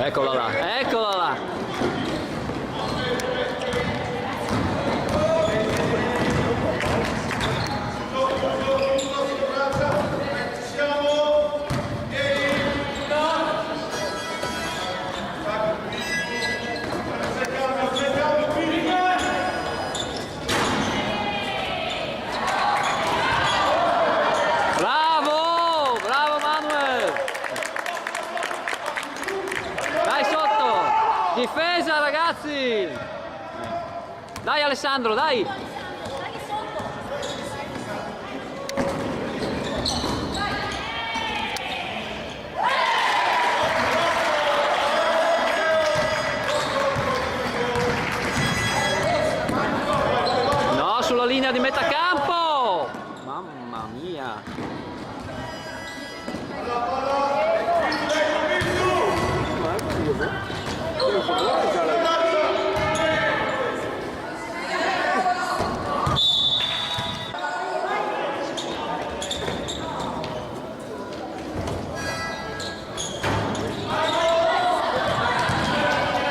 Eccola là, eccola là. Bravo, bravo Manuel. Dai sotto, difesa ragazzi. Dai Alessandro, dai. No, sulla linea di metà campo. Mamma mia.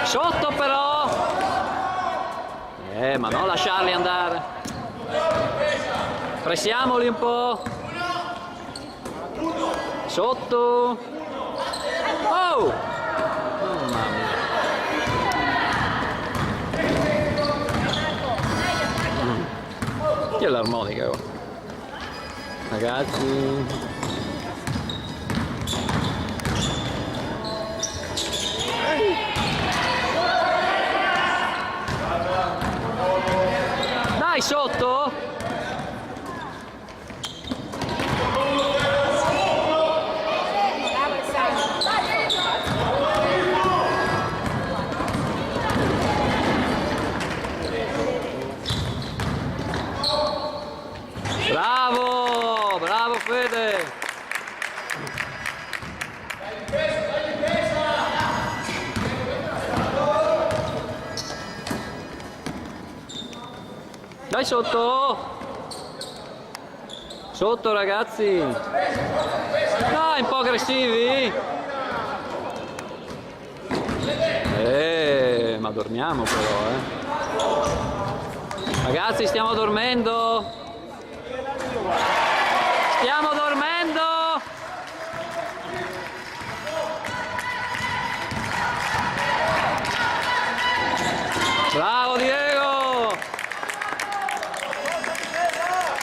Sotto però. Ma non lasciarli andare. Pressiamoli un po'. Sotto. Oh! Mamma mia. Chi è l'armonica? Ragazzi. Dai sotto! Bravo! Bravo Fede! Dai sotto! Sotto ragazzi! Dai, un po' aggressivi! Ma dormiamo però, Ragazzi, stiamo dormendo! Stiamo dormendo! Bravo Diego!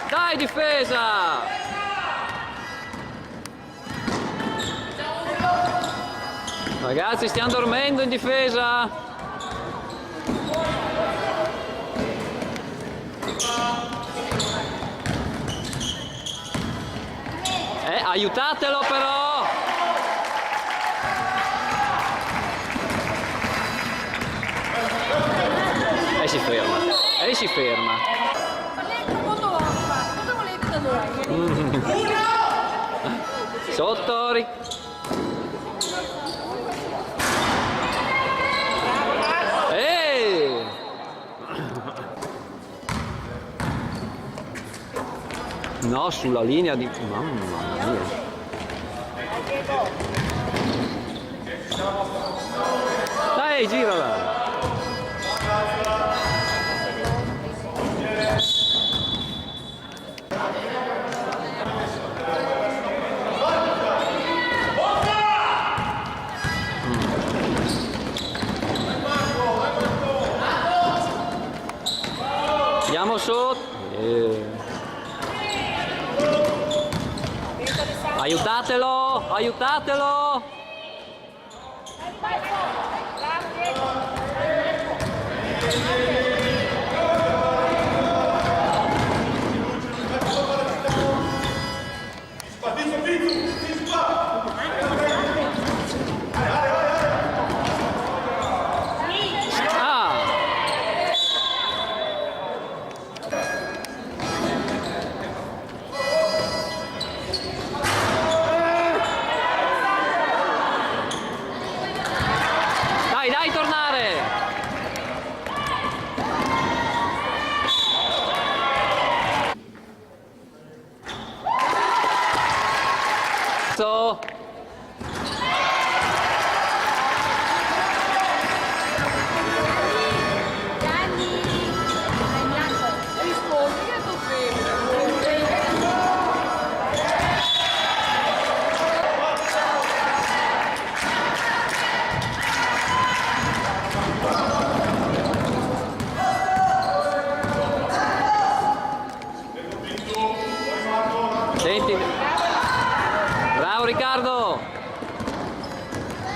Dai difesa! Ragazzi, stiamo dormendo in difesa! Aiutatelo però! E si ferma, e si ferma. Sotto! No, sulla linea di... Mamma mia. Dai, girala. Andiamo sotto. Aiutatelo, aiutatelo!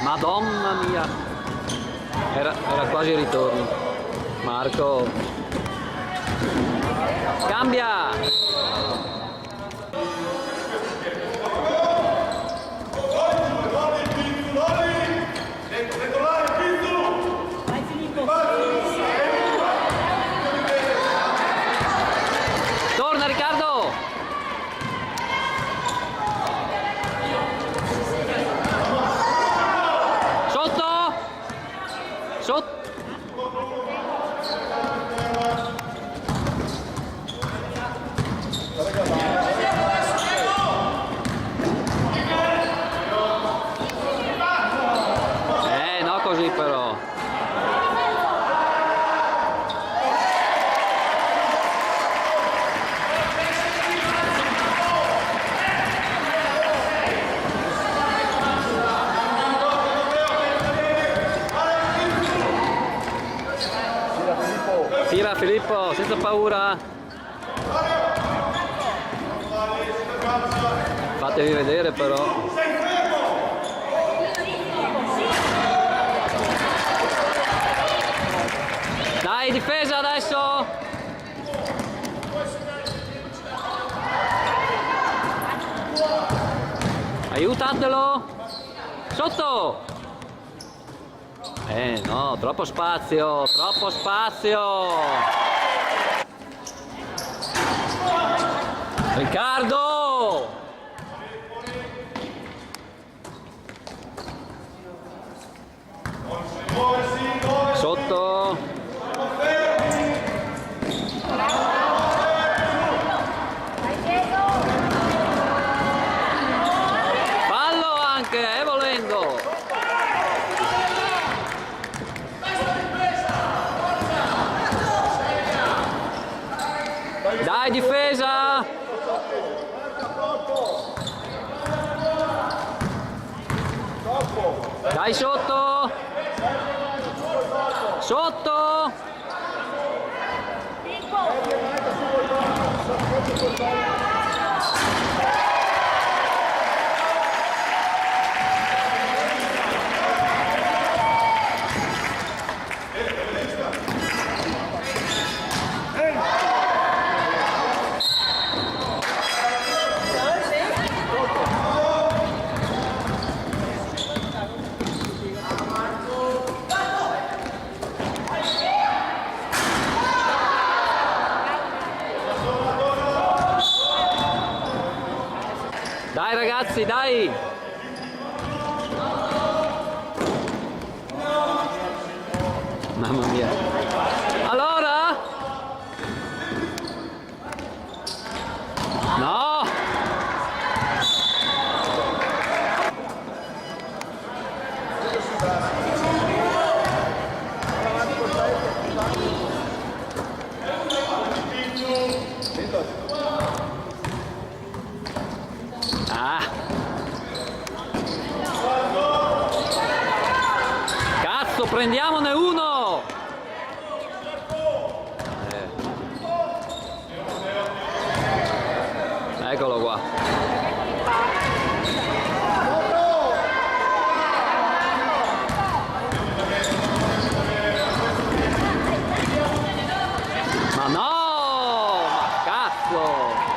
Madonna mia, era quasi il ritorno. Marco cambia. Torna Riccardo. Sotto. Sotto. No, così però. Tira Filippo, senza paura. Fatevi vedere però. Dai, difesa adesso. Aiutatelo. Sotto. No, troppo spazio, troppo spazio. Riccardo. Sotto. Fallo anche, volendo. Dai difesa! Dai sotto! Sotto! Dai ragazzi, dai! Mamma mia! Allora? No! Ah! Cazzo, prendiamone uno! Eccolo qua. Ma no! Ma cazzo!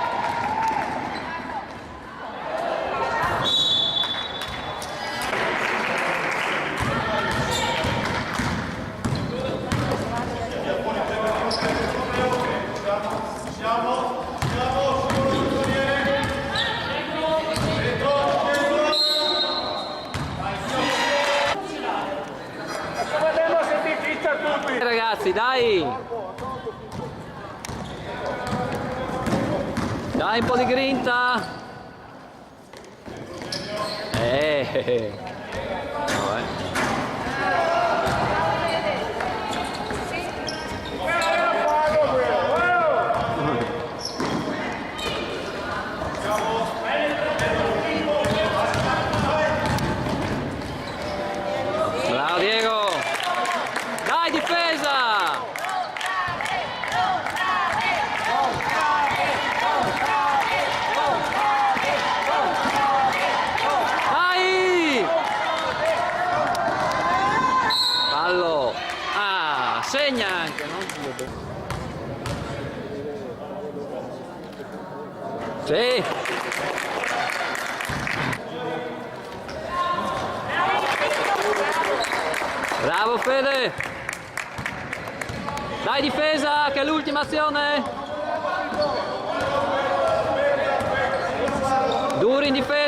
Ragazzi, dai! Dai un po' di grinta! No, Bravo Diego! Dai difesa! Dai! segna anche, no? Sì. Bravo Fede. Dai difesa, che è l'ultima azione. Duri in difesa.